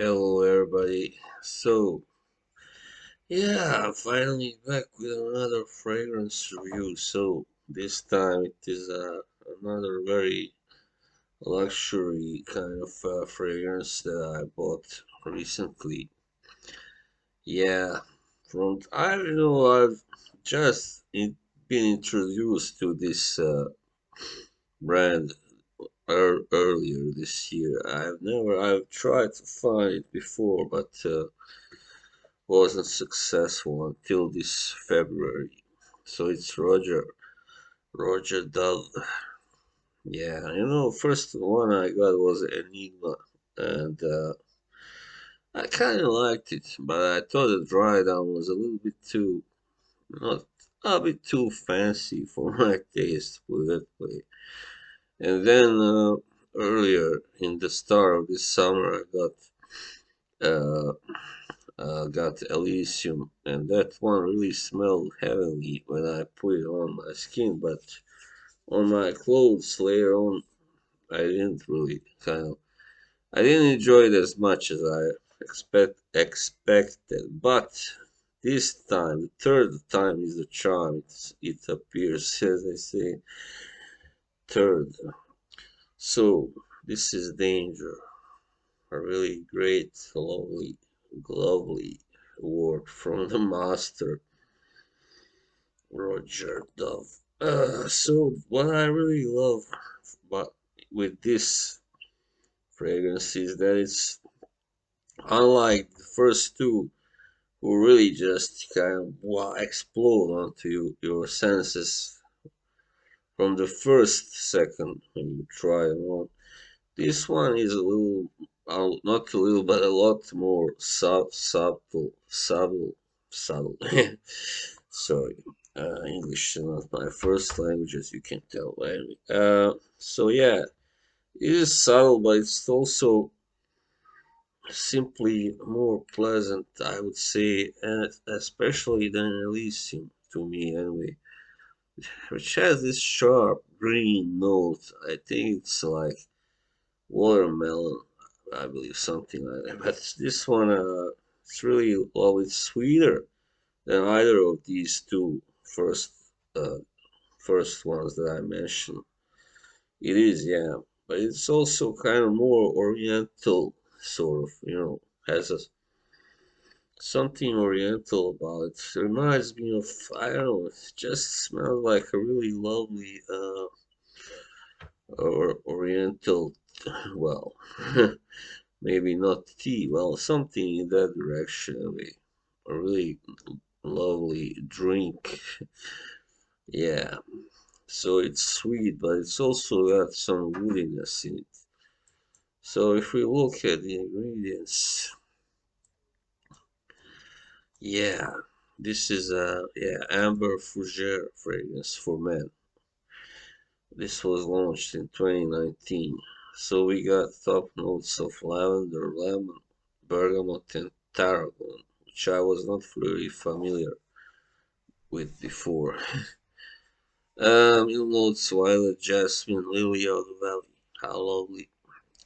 Hello, everybody. Yeah, I'm finally back with another fragrance review. This time it is another very luxury kind of fragrance that I bought recently. Yeah, I don't know, I've just been introduced to this brand earlier this year. I've tried to find it before, but wasn't successful until this February. So it's Roger Dove. Yeah, first one I got was Enigma, and I kind of liked it, but I thought the dry down was a little bit too, not a bit too fancy for my taste, put it that way. And then earlier in the start of this summer, uh, got Elysium, and that one really smelled heavily when I put it on my skin, but on my clothes later on, I didn't really I didn't enjoy it as much as I expected. But this time, the third time is the charm. It appears, as I say, third. So this is Danger, a really great, lovely work from the master Roger Dove. So what I really love but with this fragrance is that it's unlike the first two who really just kind of explode onto your senses from the first second when you try them on. This one is a little, not a little, but a lot more subtle. Sorry, English is not my first language, as you can tell. But anyway, so yeah, it is subtle, but it's also simply more pleasant, I would say, and especially than Elysium to me, anyway, which has this sharp green note. I think it's like watermelon, I believe, something like that. But this one, it's really, well, it's sweeter than either of these two first uh, first ones that I mentioned. It is, yeah, but it's also kind of more oriental, sort of, has something oriental about it. It reminds me of, I don't know, it just smells like a really lovely, or oriental, well, maybe not tea, well, something in that direction, a really lovely drink. Yeah, so it's sweet, but it's also got some woodiness in it. So if we look at the ingredients, yeah, this is a amber fougere fragrance for men. This was launched in 2019. So we got top notes of lavender, lemon, bergamot, and tarragon, which I was not really familiar with before. Middle notes violet, jasmine, lily of the valley. How lovely.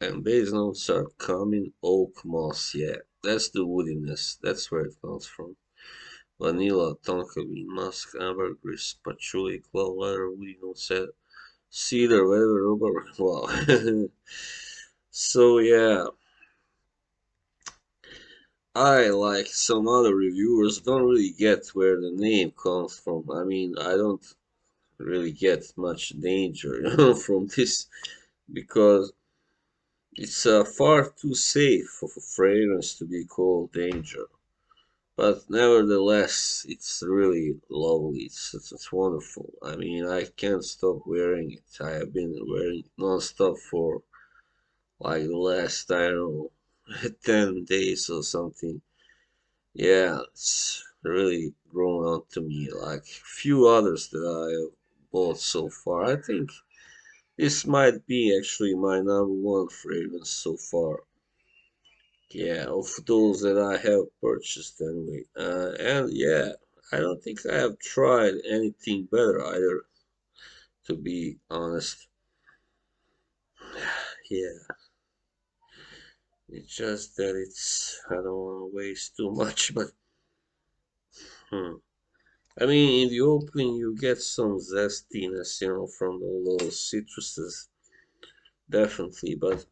And base notes are common, oak, moss. Yeah, that's the woodiness. That's where it comes from. Vanilla, tonka bean, musk, ambergris, patchouli, clove, leather, woody notes, cedar, whatever, rubber. Wow. So yeah, I, like some other reviewers, don't really get where the name comes from. I mean, I don't really get much danger, from this because it's far too safe of a fragrance to be called danger. But nevertheless, it's really lovely. It's wonderful. I mean, I can't stop wearing it. I have been wearing it non-stop for like the last, I don't know, 10 days or something. Yeah, it's really grown on to me like few others that I have bought so far. I think this might be actually my number one fragrance so far. Yeah, of those that I have purchased anyway. And yeah, I don't think I have tried anything better either, to be honest. Yeah, It's just that I don't want to waste too much, but hmm. I mean, in the opening, you get some zestiness, from all those citruses, definitely, but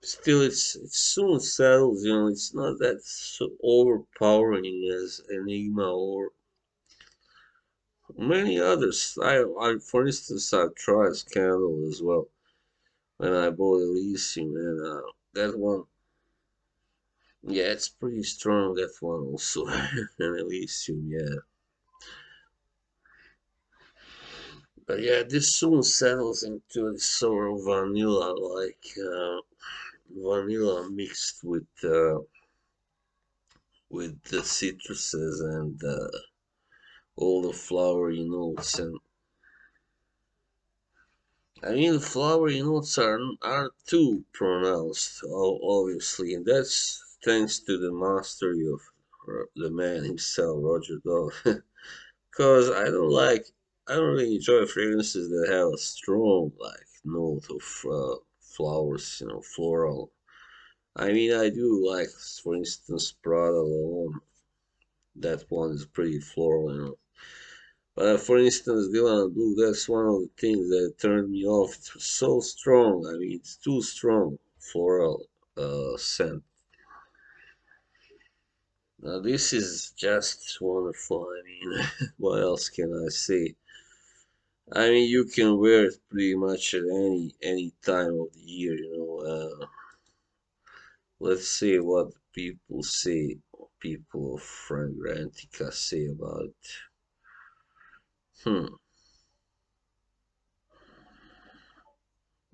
still, it soon settles, it's not that so overpowering as Enigma or many others. For instance, I've tried Scandal as well when I bought Elysium, and that one, yeah, it's pretty strong, that one also, and Elysium, yeah. But yeah, this soon settles into a sort of vanilla, like vanilla mixed with the citruses and all the flowery notes. And I mean, the flowery notes aren't too pronounced, obviously, and that's thanks to the mastery of the man himself, Roger Danger. Because I don't really enjoy fragrances that have a strong, like, note of flowers, floral. I mean, I do like, for instance, Prada Alone. That one is pretty floral. But for instance, Dylan Blue, that's one of the things that turned me off. It's so strong. I mean, it's too strong floral scent. Now, this is just wonderful. I mean, what else can I say? I mean, you can wear it pretty much at any time of the year. Let's see what people of Fragrantica say about it. Hmm.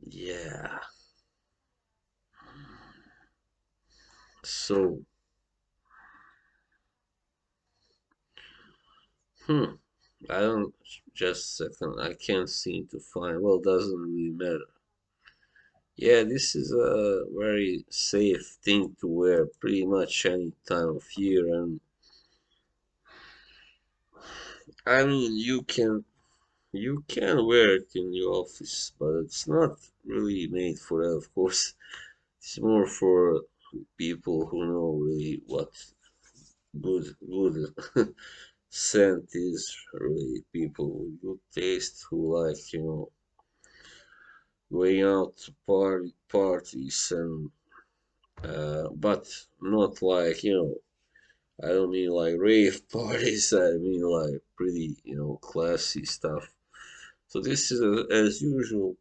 Yeah. So, hmm. I don't. Just a second. I can't seem to find. Well, doesn't really matter. Yeah, this is a very safe thing to wear pretty much any time of year, and I mean you can wear it in the office, but it's not really made for that. Of course, it's more for people who know really what good scent is. Really, people with good taste who like going out to parties and but not like I don't mean like rave parties. I mean like pretty classy stuff. So this is as usual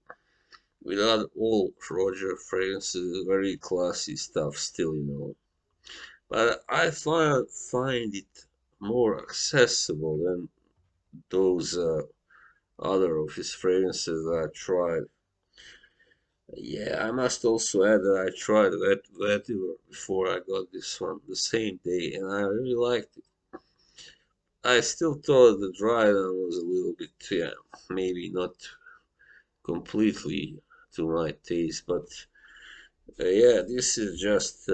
without all Roger fragrances, very classy stuff still, but I find it more accessible than those other of his fragrances that I tried. Yeah, I must also add that I tried Vetiver before I got this one the same day, and I really liked it. I still thought the dry down was a little bit, yeah, maybe not completely to my taste, but yeah, this is just.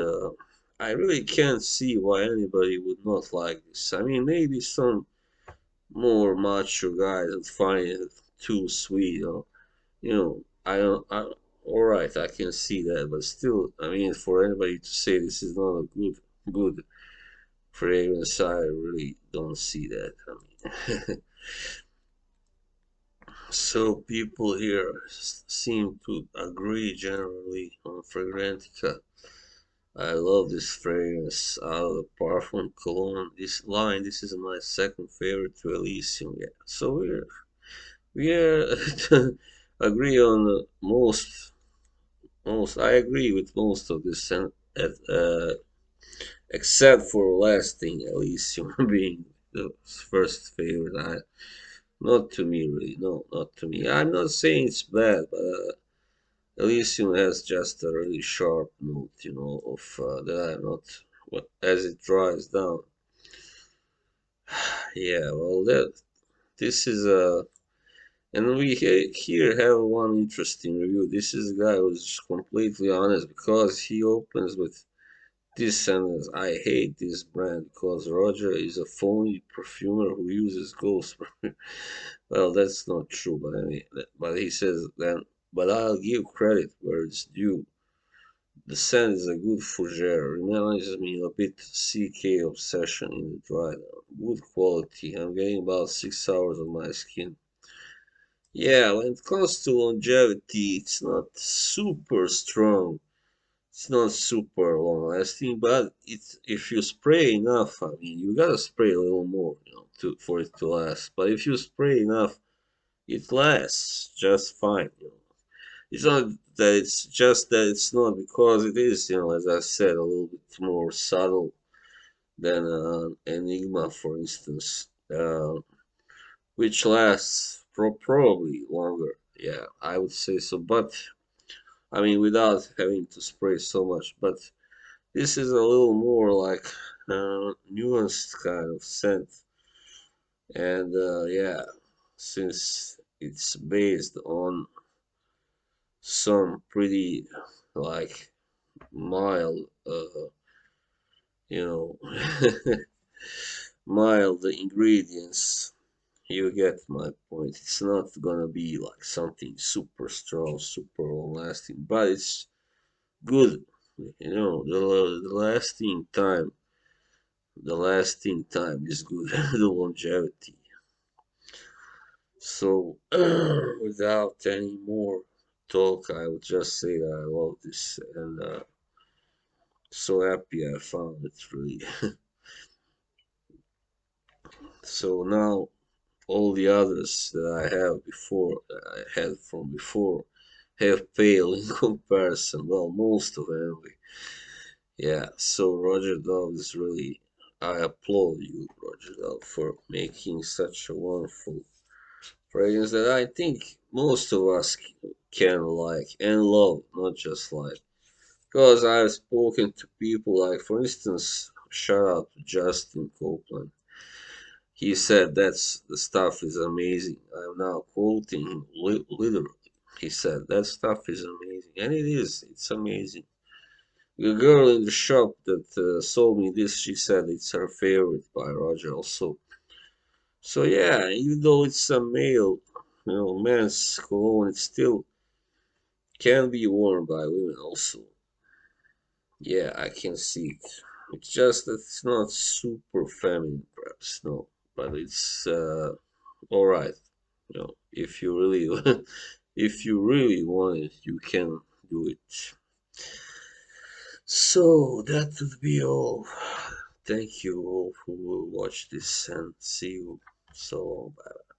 I really can't see why anybody would not like this. I mean, maybe some more macho guys would find it too sweet, I don't. All right, I can see that, but still, I mean, for anybody to say this is not a good fragrance, I really don't see that. I mean, so people here seem to agree generally on Fragrantica. I love this fragrance out of the Parfum Cologne. This line, this is my second favorite to Elysium. Yeah, so we are agree on most. I agree with most of this, and except for last thing, Elysium being the first favorite. Not to me, really. No, not to me. I'm not saying it's bad, but Elysium has just a really sharp note, of that I'm not. What as it dries down. Yeah, well, this is a. And we here have one interesting review. This is a guy who's completely honest because he opens with this sentence: I hate this brand because Roger is a phony perfumer who uses ghost perfume. Well, that's not true, but I mean, but he says then, but I'll give credit where it's due. The scent is a good fougere. Reminds me a bit CK obsession in the dry down. Good quality. I'm getting about 6 hours on my skin. Yeah, when it comes to longevity, it's not super strong. It's not super long lasting, but it's if you spray enough, I mean, you gotta spray a little more, to for it to last. But if you spray enough, it lasts just fine. It's not that it's just that it's not because it is, as I said, a little bit more subtle than Enigma, for instance, which lasts probably longer. Yeah, I would say so. But I mean, without having to spray so much. But this is a little more like nuanced kind of scent, and yeah, since it's based on some pretty like mild, you know, mild ingredients. You get my point. It's not gonna be like something super strong, super long lasting, but it's good. The lasting time is good. The longevity. So, without any more talk, I would just say that I love this and so happy I found it really. So now all the others that I had from before, have paled in comparison. Well, most of them anyway. Yeah, so Roger Dove is really, I applaud you, Roger Dove, for making such a wonderful fragrance that I think most of us can like and love, not just like. Because I've spoken to people like, for instance, shout out to Justin Copeland. He said that's the stuff is amazing. I'm now quoting him literally. He said that stuff is amazing, and it is. It's amazing. The girl in the shop that sold me this, she said it's her favorite by Roger also. So yeah, even though it's a male, men's cologne, it still can be worn by women also. Yeah, I can see it. It's just that it's not super feminine, perhaps, no, but it's all right. If you really, if you really want it, you can do it. So that would be all. Thank you all who will watch this and see you. So bye.